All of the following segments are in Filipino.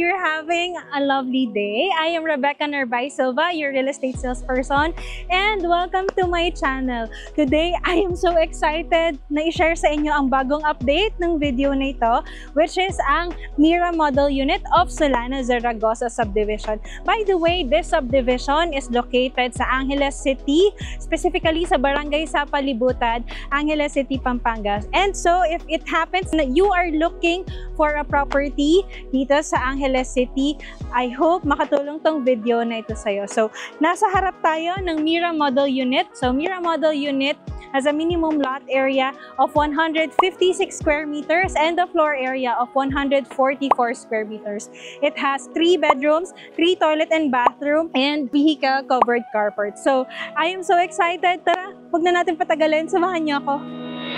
you're having a lovely day. I am Rebecca Narbay Silva, your real estate salesperson, and welcome to my channel. Today, I am so excited na i-share sa inyo ang bagong update ng video na ito, which is ang Mira Model Unit of Solana Zaragoza Subdivision. By the way, this subdivision is located sa Angeles City, specifically sa Barangay Sapalibutan, Angeles City, Pampanga. And so, if it happens na you are looking for a property dito sa Angeles City, I hope makatulong tong video na ito sa'yo. So, nasa harap tayo ng Mira Model Unit. So, Mira Model Unit has a minimum lot area of 156 square meters and a floor area of 144 square meters. It has 3 bedrooms, 3 toilet and bathroom, and vehicle covered carport. So, I am so excited. Tara, huwag na natin patagalin. Samahan niyo ako.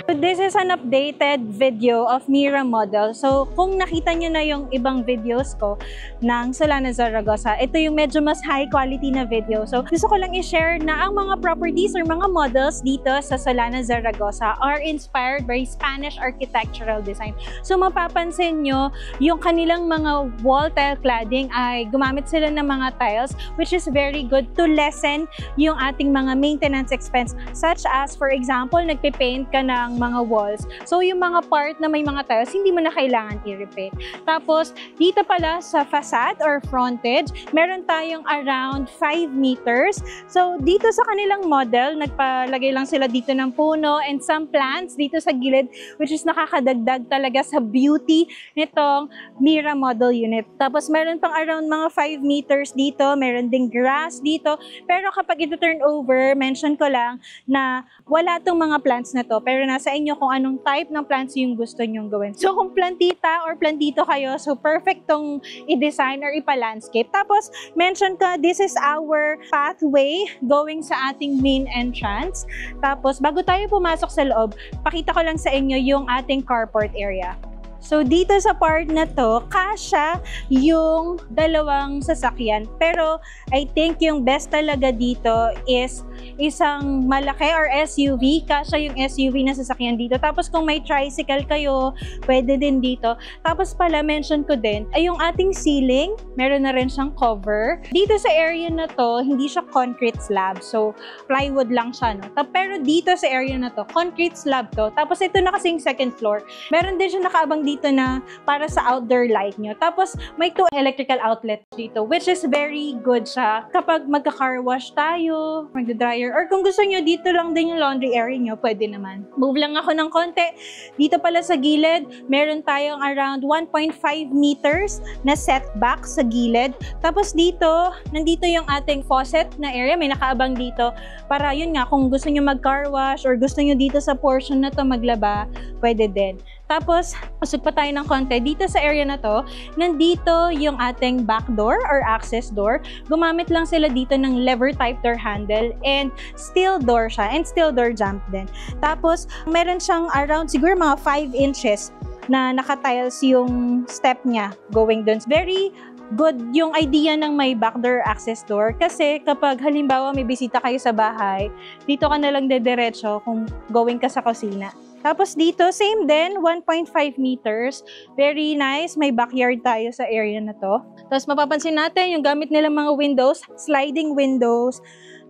So this is an updated video of Mira Model. So kung nakita nyo na yung ibang videos ko ng Solana Zaragoza, ito yung medyo mas high quality na video. So gusto ko lang i-share na ang mga properties or mga models dito sa Solana Zaragoza are inspired by Spanish architectural design. So mapapansin nyo, yung kanilang mga wall tile cladding ay gumamit sila ng mga tiles, which is very good to lessen yung ating mga maintenance expense, such as for example, nagpipaint ka ng mga walls. So, yung mga part na may mga tiles, hindi mo na kailangan i-repaint. Tapos, dito pala sa facade or frontage, meron tayong around 5 meters. So, dito sa kanilang model, nagpalagay lang sila dito ng puno and some plants dito sa gilid, which is nakakadagdag talaga sa beauty nitong Mira Model Unit. Tapos, meron pang around mga 5 meters dito, meron ding grass dito. Pero kapag ito turn over, mention ko lang na wala tong mga plants na to, pero nasa inyo kung anong type ng plants yung gusto nyong gawin. So kung plantita or plantito kayo, so perfect tong i-design or ipa-landscape. Tapos mention ko, this is our pathway going sa ating main entrance. Tapos bago tayo pumasok sa loob, pakita ko lang sa inyo yung ating carport area. So, dito sa part na to, kasya yung dalawang sasakyan. Pero, I think yung best talaga dito is isang malaki or SUV. Kasya yung SUV na sasakyan dito. Tapos, kung may tricycle kayo, pwede din dito. Tapos pala, mention ko din, ay yung ating ceiling, meron na rin siyang cover. Dito sa area na to, hindi siya concrete slab. So, plywood lang siya, no? Pero dito sa area na to, concrete slab to. Tapos, ito na kasing second floor. Meron din siya nakaabang dito na para sa outdoor light nyo. Tapos, may 2 electrical outlets dito, which is very good siya. Kapag magka-car wash tayo, magda-dryer, or kung gusto nyo, dito lang din yung laundry area nyo, pwede naman. Move lang ako ng konti. Dito pala sa gilid, meron tayong around 1.5 meters na setback sa gilid. Tapos dito, nandito yung ating faucet na area, may nakaabang dito. Para yun nga, kung gusto nyo mag-car wash, or gusto nyo dito sa portion na to maglaba, pwede din. Tapos, usog pa tayo ng konti. Dito sa area na to, nandito yung ating back door or access door. Gumamit lang sila dito ng lever type door handle and steel door siya and steel door jump din. Tapos, meron siyang around siguro mga 5 inches na naka-tiles yung step niya going dun. Very good yung idea ng may backdoor access door kasi kapag halimbawa may bisita kayo sa bahay, dito ka na lang dediretso kung going ka sa kusina. Tapos dito, same din, 1.5 meters. Very nice. May backyard tayo sa area na to. Tapos mapapansin natin yung gamit nilang mga windows, sliding windows.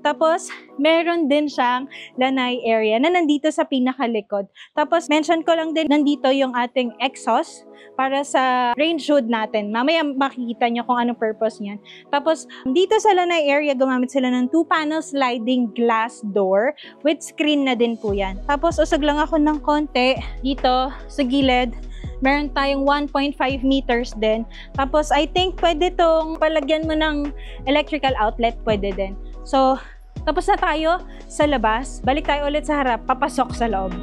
Tapos, meron din siyang lanai area na nandito sa pinakalikod. Tapos, mention ko lang din, nandito yung ating exhaust para sa range hood natin. Mamaya makikita nyo kung anong purpose niyan. Tapos, dito sa lanai area, gumamit sila ng 2-panel sliding glass door with screen na din po yan. Tapos, usog lang ako ng konti dito sa gilid. Meron tayong 1.5 meters din. Tapos, I think pwede tong palagyan mo ng electrical outlet, pwede din. So, tapos na tayo sa labas. Balik tayo ulit sa harap, papasok sa loob.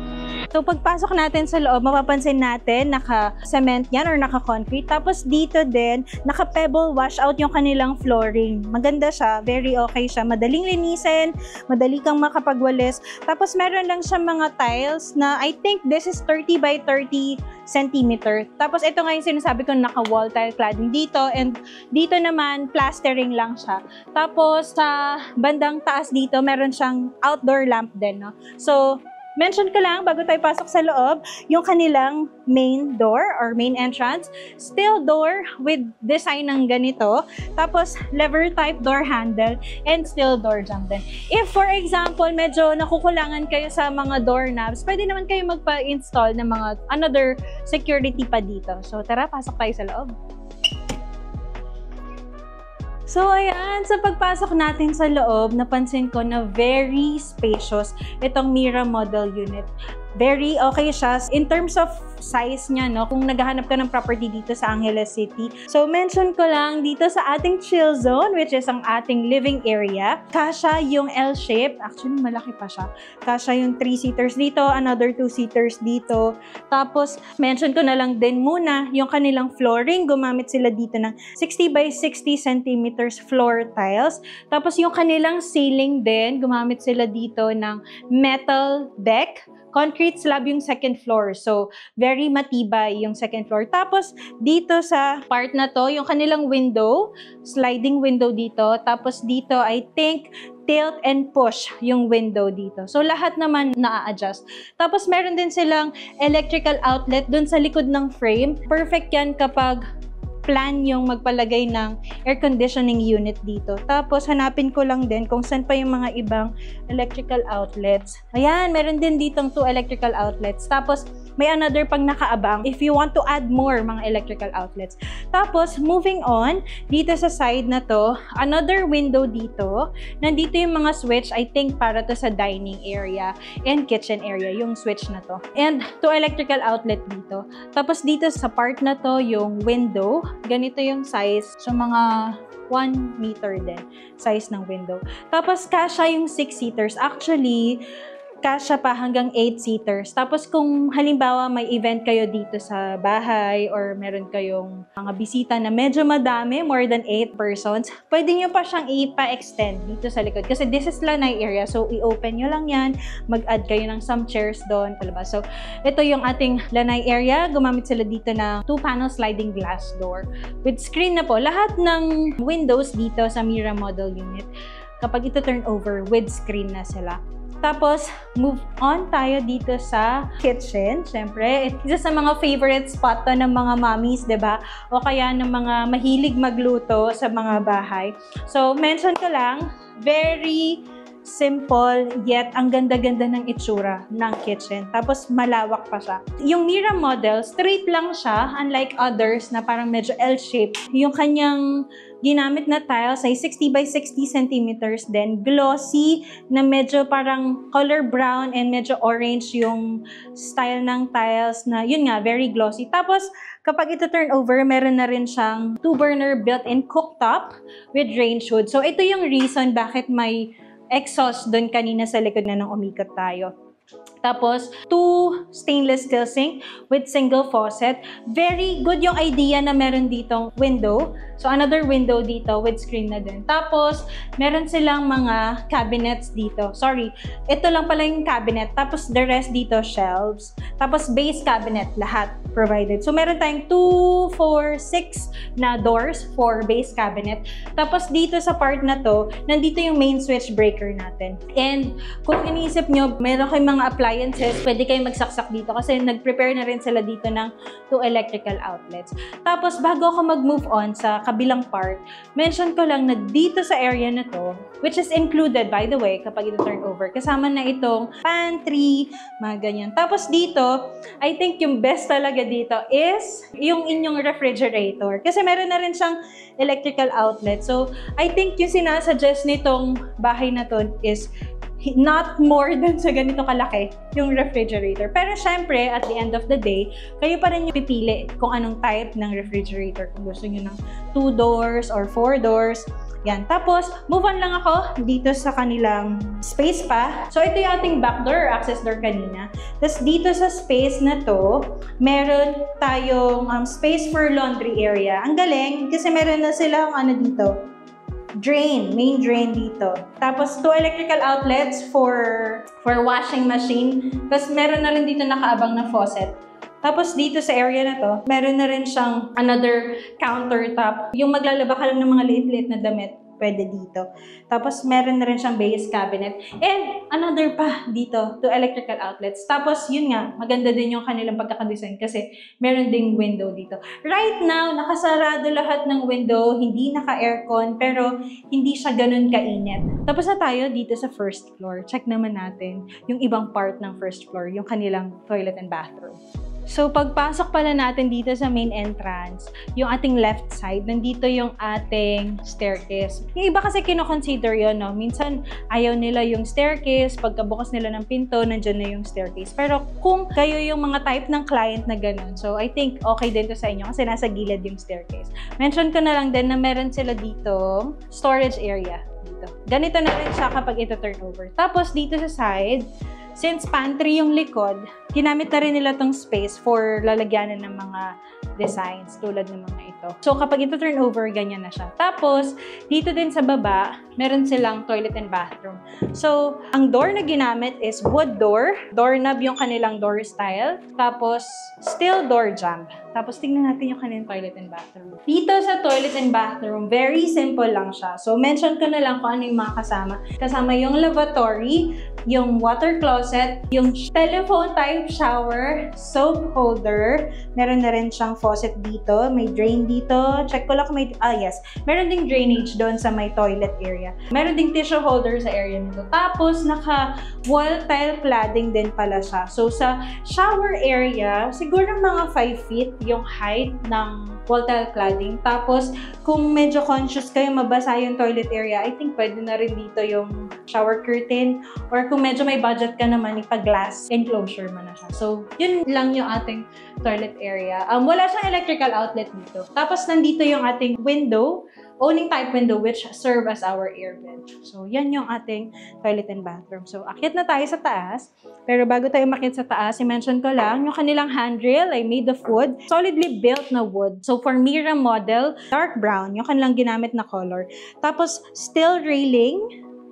So, pagpasok natin sa loob, mapapansin natin, naka-cement yan or naka-concrete. Tapos dito din, naka-pebble washout yung kanilang flooring. Maganda siya, very okay siya. Madaling linisin, madali kang makapagwalis. Tapos meron lang siya mga tiles na I think this is 30 by 30 centimeter. Tapos ito nga yung sinasabi ko, naka-wall tile cladding dito. And dito naman, plastering lang siya. Tapos sa bandang taas dito, meron siyang outdoor lamp din, no? So, Mention ko lang, bago tayo pasok sa loob, yung kanilang main door or main entrance. Steel door with design ng ganito. Tapos, lever type door handle and steel door jump din. If, for example, medyo nakukulangan kayo sa mga door knobs, pwede naman kayo magpa-install ng mga another security pa dito. So, tara, pasok tayo sa loob. So, ayan, sa pagpasok natin sa loob, napansin ko na very spacious itong Mira model unit. Very okay siya in terms of size niya, no? Kung naghahanap ka ng property dito sa Angeles City. So, mention ko lang dito sa ating chill zone, which is ang ating living area. Kasha yung L-shape. Actually, malaki pa siya. Kasha yung 3-seaters dito, another 2-seaters dito. Tapos, mention ko na lang din muna yung kanilang flooring. Gumamit sila dito ng 60 by 60 centimeters floor tiles. Tapos, yung kanilang ceiling din, gumamit sila dito ng metal deck. Concrete slab yung second floor. So, very matibay yung second floor. Tapos, dito sa part na to, yung kanilang window, sliding window dito. Tapos, dito, I think, tilt and push yung window dito. So, lahat naman na-adjust. Tapos, meron din silang electrical outlet dun sa likod ng frame. Perfect yan kapag plan yung magpalagay ng air conditioning unit dito. Tapos, hanapin ko lang din kung saan pa yung mga ibang electrical outlets. Ayan, meron din ditong 2 electrical outlets. Tapos, may another pang nakaabang if you want to add more mga electrical outlets. Tapos, moving on, dito sa side na to, another window dito. Nandito yung mga switch, I think para to sa dining area and kitchen area, yung switch na to. And 2 electrical outlet dito. Tapos, dito sa part na to, yung window, ganito yung size. So, mga 1 meter din, size ng window. Tapos, kasha yung 6-seaters. Actually, kasha pa hanggang 8-seaters. Tapos kung halimbawa may event kayo dito sa bahay or meron kayong mga bisita na medyo madami, more than 8 persons, pwede nyo pa siyang ipa-extend dito sa likod. Kasi this is lanay area. So, i-open nyo lang yan. Mag-add kayo ng some chairs doon. So, ito yung ating lanay area. Gumamit sila dito ng 2-panel sliding glass door. With screen na po. Lahat ng windows dito sa Mira model unit, kapag ito turn over, with screen na sila. Tapos, move on tayo dito sa kitchen. Siyempre, isa sa mga favorite spot to ng mga mommies, diba? O kaya ng mga mahilig magluto sa mga bahay. So, mention ko lang, very simple, yet ang ganda-ganda ng itsura ng kitchen. Tapos, malawak pa siya. Yung Mira model, straight lang siya, unlike others na parang medyo L-shape. Yung kanyang ginamit na tiles ay 60 by 60 centimeters din. Glossy na medyo parang color brown and medyo orange yung style ng tiles na, yun nga, very glossy. Tapos, kapag ito turn over, meron na rin siyang 2-burner built-in cooktop with range hood. So, ito yung reason bakit may exhaust doon kanina sa likod na nang umikot tayo. Tapos, 2 stainless steel sink with single faucet. Very good yung idea na meron ditong window. So, another window dito with screen na din. Tapos, meron silang mga cabinets dito. Sorry, ito lang pala yung cabinet. Tapos, the rest dito, shelves. Tapos, base cabinet, lahat provided. So, meron tayong 2, 4, 6 na doors for base cabinet. Tapos, dito sa part na to, nandito yung main switch breaker natin. And, kung iniisip nyo, meron kayong mga appliances, pwede kayong magsaksak dito kasi nag-prepare na rin sila dito ng 2 electrical outlets. Tapos, bago ako mag-move on sa kabilang part, mention ko lang na dito sa area na to, which is included, by the way, kapag ito turn over, kasama na itong pantry, mga ganyan. Tapos dito, I think yung best talaga dito is yung inyong refrigerator. Kasi meron na rin siyang electrical outlet. So, I think yung sinasuggest nitong bahay na to is not more than sa ganito kalaki yung refrigerator. Pero syempre, at the end of the day, kayo pa rin yung pipili kung anong type ng refrigerator. Kung gusto nyo ng 2 doors or 4 doors. Yan. Tapos, move on lang ako dito sa kanilang space pa. So, ito yung ating back door, access door kanina. Tapos, dito sa space na to, meron tayong space for laundry area. Ang galing, kasi meron na silang dito, drain, main drain dito. Tapos, 2 electrical outlets for washing machine. Tapos, meron na rin dito nakaabang na faucet. Tapos, dito sa area na to, meron na rin siyang another countertop. Yung maglalaba ka lang ng mga liit-liit na damit, pwede dito. Tapos, meron na rin siyang base cabinet. And, another pa dito, 2 electrical outlets. Tapos, yun nga, maganda din yung kanilang pagkakadesign kasi meron ding window dito. Right now, nakasarado lahat ng window, hindi naka-aircon, pero hindi siya ganun kainit. Tapos na tayo dito sa first floor. Check naman natin yung ibang part ng first floor, yung kanilang toilet and bathroom. So, pagpasok pala natin dito sa main entrance, yung ating left side, nandito yung ating staircase. Yung iba kasi kino-consider yun, no? Minsan, ayaw nila yung staircase. Pagkabukas nila ng pinto, nandyan na yung staircase. Pero kung kayo yung mga type ng client na ganun, so I think okay din to sa inyo kasi nasa gilid yung staircase. Mention ko na lang din na meron sila dito, storage area. Dito. Ganito na rin siya kapag ito turn over. Tapos, dito sa side, since pantry yung likod, ginamit na rin nila tong space for lalagyanan ng mga designs tulad ng mga ito. So, kapag ito turn over, ganyan na siya. Tapos, dito din sa baba, meron silang toilet and bathroom. So, ang door na ginamit is wood door. Doorknob yung kanilang door style. Tapos, steel door jamb. Tapos, tingnan natin yung kanilang toilet and bathroom. Dito sa toilet and bathroom, very simple lang siya. So, mention ko na lang kung ano yung mga kasama. Kasama yung lavatory, yung water closet, yung telephone type shower, soap holder, meron na rin siyang faucet dito, may drain dito, check ko lang kung may, yes, meron ding drainage doon sa may toilet area. Meron ding tissue holder sa area nito. Tapos, naka-wall tile cladding din pala siya. So, sa shower area, siguro mga 5 feet yung height ng wall tile cladding. Tapos, kung medyo conscious kayo mabasa yung toilet area, I think pwede na rin dito yung shower curtain. Or kung medyo may budget ka naman, ipa-glass enclosure mo na siya. So, yun lang yung ating toilet area. Wala siyang electrical outlet dito. Tapos, nandito yung ating window, owning type window which serve as our air vent. So, yan yung ating toilet and bathroom. So, akyat na tayo sa taas. Pero bago tayo makyat sa taas, i-mention ko lang, yung kanilang handrail ay made of wood. Solidly built na wood. So, for Mira model, dark brown, yung kanilang ginamit na color. Tapos, steel railing.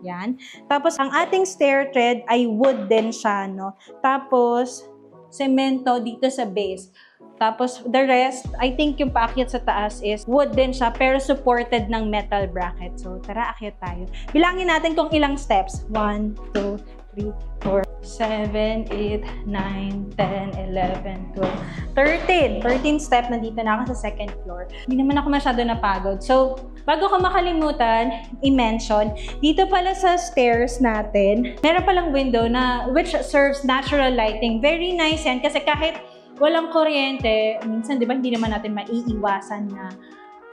Yan. Tapos, ang ating stair tread ay wood din siya, no? Tapos, semento dito sa base. Tapos, the rest, I think yung paakyat sa taas is wood din siya, pero supported ng metal bracket. So, tara, akyat tayo. Bilangin natin kung ilang steps. 1, 2, 3, 4, 7, 8, 9, 10, 11, 12, 13. 13 step, nandito na ako sa second floor. Hindi naman ako masyado napagod. So, bago ko makalimutan, i-mention, dito pala sa stairs natin, meron palang window na which serves natural lighting. Very nice yan kasi kahit walang kuryente, minsan, di ba, hindi naman natin maiiwasan na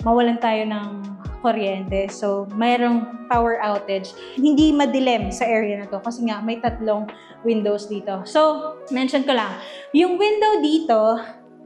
mawalan tayo ng kuryente. So, mayroong power outage. Hindi madilim sa area na to kasi nga may 3 windows dito. So, mention ko lang, yung window dito,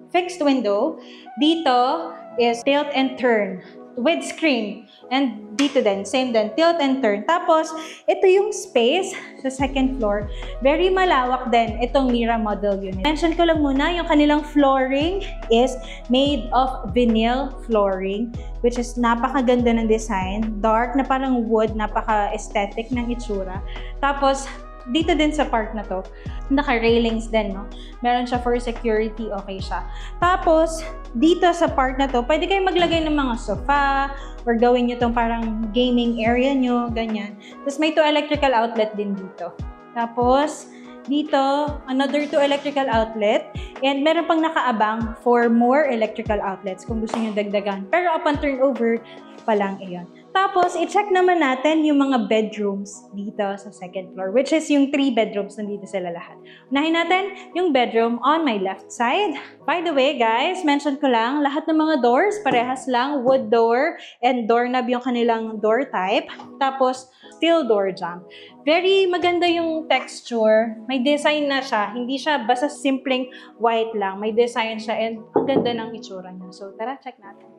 fixed window, dito is tilt and turn with screen. And dito din, same din, tilt and turn. Tapos, ito yung space sa second floor. Very malawak din itong Mira model unit. Mention ko lang muna, yung kanilang flooring is made of vinyl flooring, which is napakaganda ng design. Dark na parang wood, napaka-aesthetic ng itsura. Tapos, dito din sa part na to, naka-railings din, no? Meron siya for security, okay siya. Tapos, dito sa part na to, pwede kayong maglagay ng mga sofa, or gawin nyo itong parang gaming area nyo, ganyan. Tapos, may 2 electrical outlet din dito. Tapos, dito, another 2 electrical outlet. And meron pang nakaabang for more electrical outlets kung gusto nyo dagdagan. Pero upon turnover pa lang iyon. Tapos, i-check naman natin yung mga bedrooms dito sa second floor, which is yung 3 bedrooms nandito sila lahat. Unahin natin yung bedroom on my left side. By the way, guys, mention ko lang, lahat ng mga doors, parehas lang, wood door and doorknob yung kanilang door type. Tapos, steel door jamb. Very maganda yung texture. May design na siya. Hindi siya basta simpleng white lang. May design siya and ang ganda ng itsura niya. So, tara, check natin.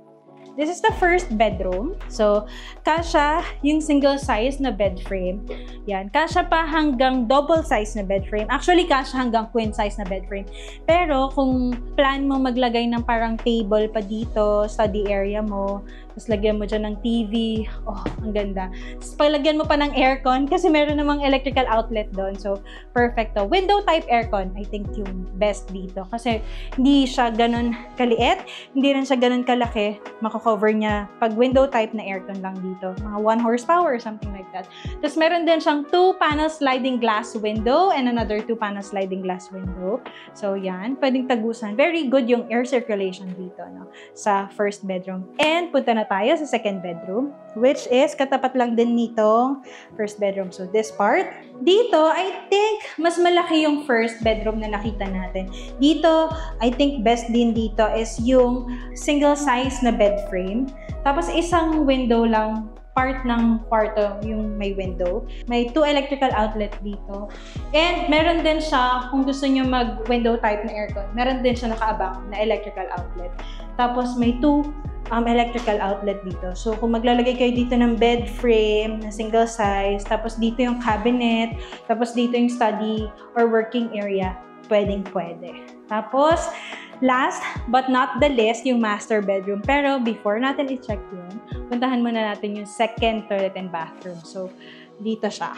This is the first bedroom. So, kasya yung single size na bed frame. Yan. Kasya pa hanggang double size na bed frame. Actually, kasya hanggang queen size na bed frame. Pero, kung plan mo maglagay ng parang table pa dito, study area mo, Tapos lagyan mo dyan ng TV. Oh, ang ganda. Tapos palagyan mo pa ng aircon kasi meron namang electrical outlet doon. So, perfect to. Window type aircon, I think yung best dito. Kasi hindi siya ganun kaliit, hindi rin siya ganun kalaki. Makakover niya pag window type na aircon lang dito. Mga 1 horsepower or something like that. Tapos meron din siyang 2-panel sliding glass window and another 2-panel sliding glass window. So, yan. Pwedeng tagusan. Very good yung air circulation dito, no? Sa first bedroom. And punta na tayo sa second bedroom, which is katapat lang din nito first bedroom. So, this part. Dito, I think, mas malaki yung first bedroom na nakita natin. Dito, I think best din dito is yung single size na bed frame. Tapos, isang window lang part ng kwarto yung may window. May 2 electrical outlet dito. And meron din siya, kung gusto nyo mag-window type na aircon, meron din siya nakaabang na electrical outlet. Tapos may 2 electrical outlet dito. So kung maglalagay kayo dito ng bed frame na single size, tapos dito yung cabinet, tapos dito yung study or working area, pwedeng-pwede. Tapos, last but not the least, yung master bedroom. Pero before natin i-check yun, puntahan muna natin yung second toilet and bathroom. So, dito siya.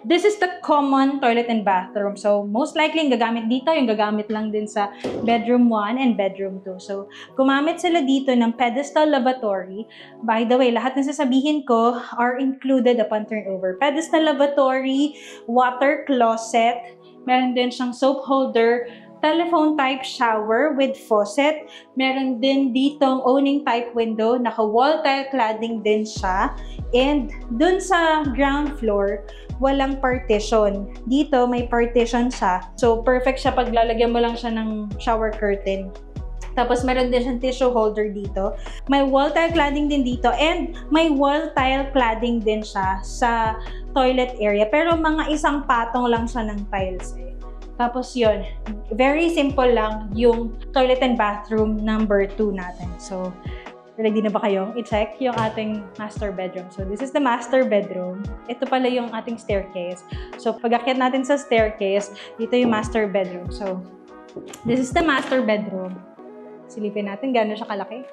This is the common toilet and bathroom. So, most likely, yung gagamit dito, yung gagamit lang din sa bedroom 1 and bedroom 2. So, gumamit sila dito ng pedestal lavatory. By the way, lahat ng sasabihin ko are included upon turnover. Pedestal lavatory, water closet, meron din siyang soap holder, telephone type shower with faucet. Meron din ditong owning type window, naka-wall tile cladding din siya. And dun sa ground floor, walang partition. Dito may partition siya. So perfect siya pag lalagyan mo lang siya ng shower curtain. Tapos meron din siyang tissue holder dito. May wall tile cladding din dito and may wall tile cladding din siya sa toilet area. Pero mga isang patong lang siya ng tiles eh. Tapos yun, very simple lang yung toilet and bathroom number 2 natin. So, ready na ba kayong i-check yung ating master bedroom? So, this is the master bedroom. Ito pala yung ating staircase. So, pag-akyat natin sa staircase, dito yung master bedroom. So, this is the master bedroom. Silipin natin gano'n siya kalaki.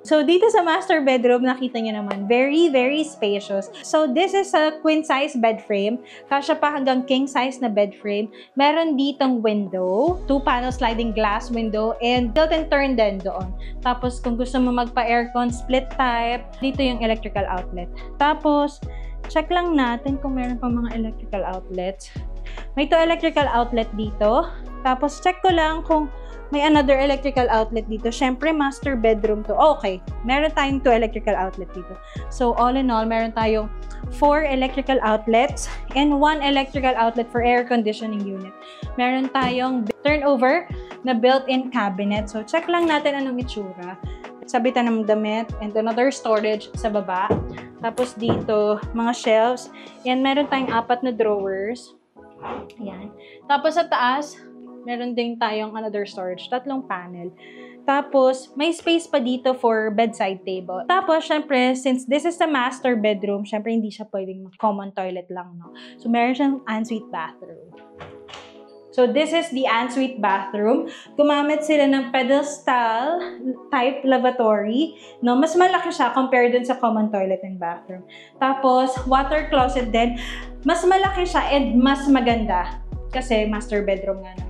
So, dito sa master bedroom, nakita niyo naman, very, very spacious. So, this is a queen size bed frame. Kasya pa hanggang king size na bed frame. Meron ditong window, 2-panel sliding glass window, and tilt and turn din doon. Tapos, kung gusto mo magpa-aircon, split type, dito yung electrical outlet. Tapos, check lang natin kung meron pa mga electrical outlets. May 2 electrical outlet dito. Tapos, check ko lang kung may another electrical outlet dito. Siyempre, master bedroom to. Okay, meron tayong 2 electrical outlet dito. So, all in all, meron tayong 4 electrical outlets and 1 electrical outlet for air conditioning unit. Meron tayong turnover na built-in cabinet. So, check lang natin anong itsura. Sabitan ng damit and another storage sa baba. Tapos dito, mga shelves. And meron tayong 4 na drawers. Ayan. Tapos sa taas, meron din tayong another storage, 3 panel. Tapos, may space pa dito for bedside table. Tapos, syempre, since this is the master bedroom, syempre, hindi siya pwedeng common toilet lang, no? So, meron siyang ensuite bathroom. So, this is the ensuite bathroom. Gumamit sila ng pedestal type lavatory, no? Mas malaki siya compared dun sa common toilet and bathroom. Tapos, water closet din. Mas malaki siya and mas maganda. Kasi master bedroom nga naman.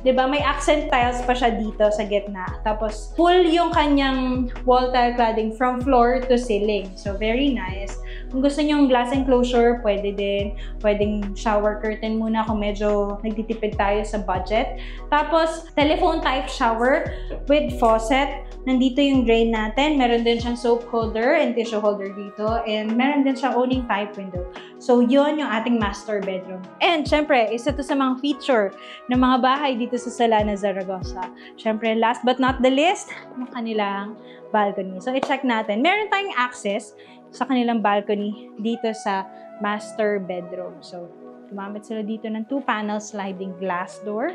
Diba, may accent tiles pa siya dito sa gitna. Tapos, full yung kanyang wall tile cladding from floor to ceiling. So, very nice. Kung gusto nyo yung glass enclosure, pwede din. Pwedeng shower curtain muna kung medyo nagtitipid tayo sa budget. Tapos, telephone type shower with faucet. Nandito yung drain natin. Meron din siyang soap holder and tissue holder dito. And meron din siyang owning type window. So, yun yung ating master bedroom. And, syempre, isa to sa mga feature ng mga bahay dito sa Salana, Zaragoza. Syempre, last but not the least, yung kanilang balcony. So, i-check natin. Meron tayong access sa kanilang balcony dito sa master bedroom. So, gumamit sila dito ng 2-panel sliding glass door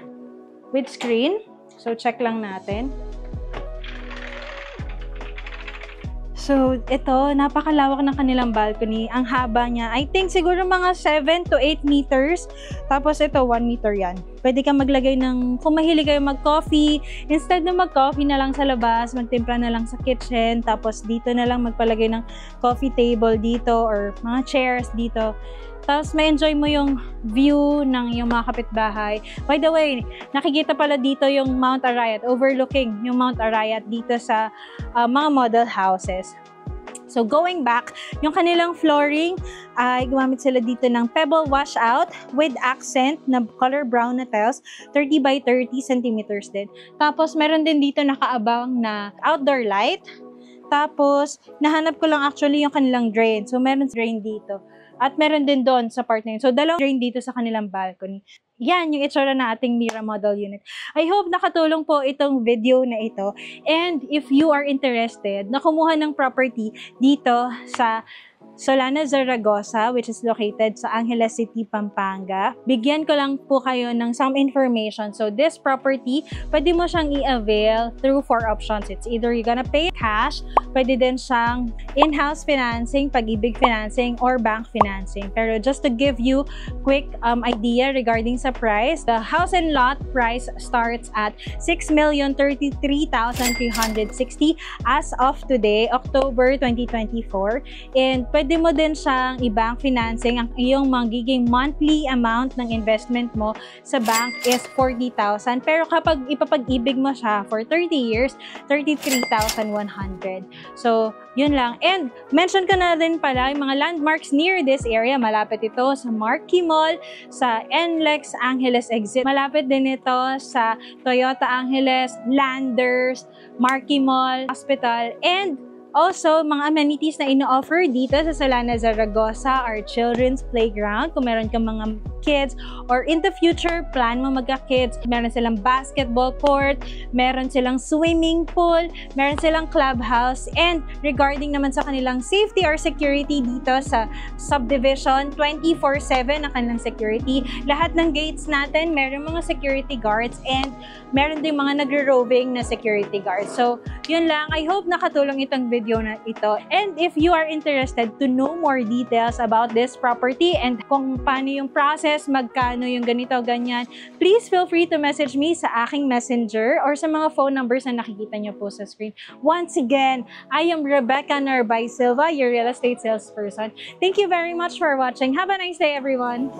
with screen. So, check lang natin. So, So, ito, napakalawak ng kanilang balcony. Ang haba niya, I think siguro mga 7 to 8 meters. Tapos ito, 1 meter yan. Pwede kang maglagay ng, kung mahilig kayo mag-coffee, instead na mag-coffee na lang sa labas, magtimpla na lang sa kitchen, tapos dito na lang magpalagay ng coffee table dito or mga chairs dito. Tapos may enjoy mo yung view ng yung mga kapitbahay. By the way, nakikita pala dito yung Mount Arayat, overlooking yung Mount Arayat dito sa mga model houses. So going back, yung kanilang flooring ay gumamit sila dito ng pebble washout with accent na color brown na tiles, 30 by 30 centimeters din. Tapos meron din dito nakaabang na outdoor light. Tapos nahanap ko lang actually yung kanilang drain. So meron drain dito. At meron din doon sa part na yun. So, dalawang drain dito sa kanilang balcony. Yan yung itsura na ating Mira model unit. I hope nakatulong po itong video na ito. And if you are interested na kumuha ng property dito sa Solana Zaragoza, which is located sa Angeles City, Pampanga. Bigyan ko lang po kayo ng some information. So, this property, pwede mo siyang i-avail through 4 options. It's either you're gonna pay cash, pwede din siyang in-house financing, pag-ibig financing, or bank financing. Pero just to give you quick idea regarding sa price, the house and lot price starts at 6,033,360 as of today, October 2024. And pwede mo din siyang i-bank financing. Ang iyong magiging monthly amount ng investment mo sa bank is 40,000. Pero kapag ipapag-ibig mo siya for 30 years, 33,100. So, yun lang. And mention ko na din pala yung mga landmarks near this area. Malapit ito sa Marquee Mall, sa NLEX Angeles Exit. Malapit din ito sa Toyota Angeles, Landers, Marquee Mall, Hospital, and also, mga amenities na ino-offer dito sa Solana Zaragoza are children's playground. Kung meron kang mga kids or in the future, plan mo magka-kids, meron silang basketball court, meron silang swimming pool, meron silang clubhouse, and regarding naman sa kanilang safety or security dito sa subdivision, 24/7 ang kanilang security. Lahat ng gates natin, meron mga security guards and meron din mga nagro-roving na security guards. So, yun lang. I hope nakatulong itong video na ito. And if you are interested to know more details about this property and kung paano yung process, magkano yung ganito, ganyan, please feel free to message me sa aking messenger or sa mga phone numbers na nakikita nyo po sa screen. Once again, I am Rebecca Narbay Silva, your real estate salesperson. Thank you very much for watching. Have a nice day, everyone!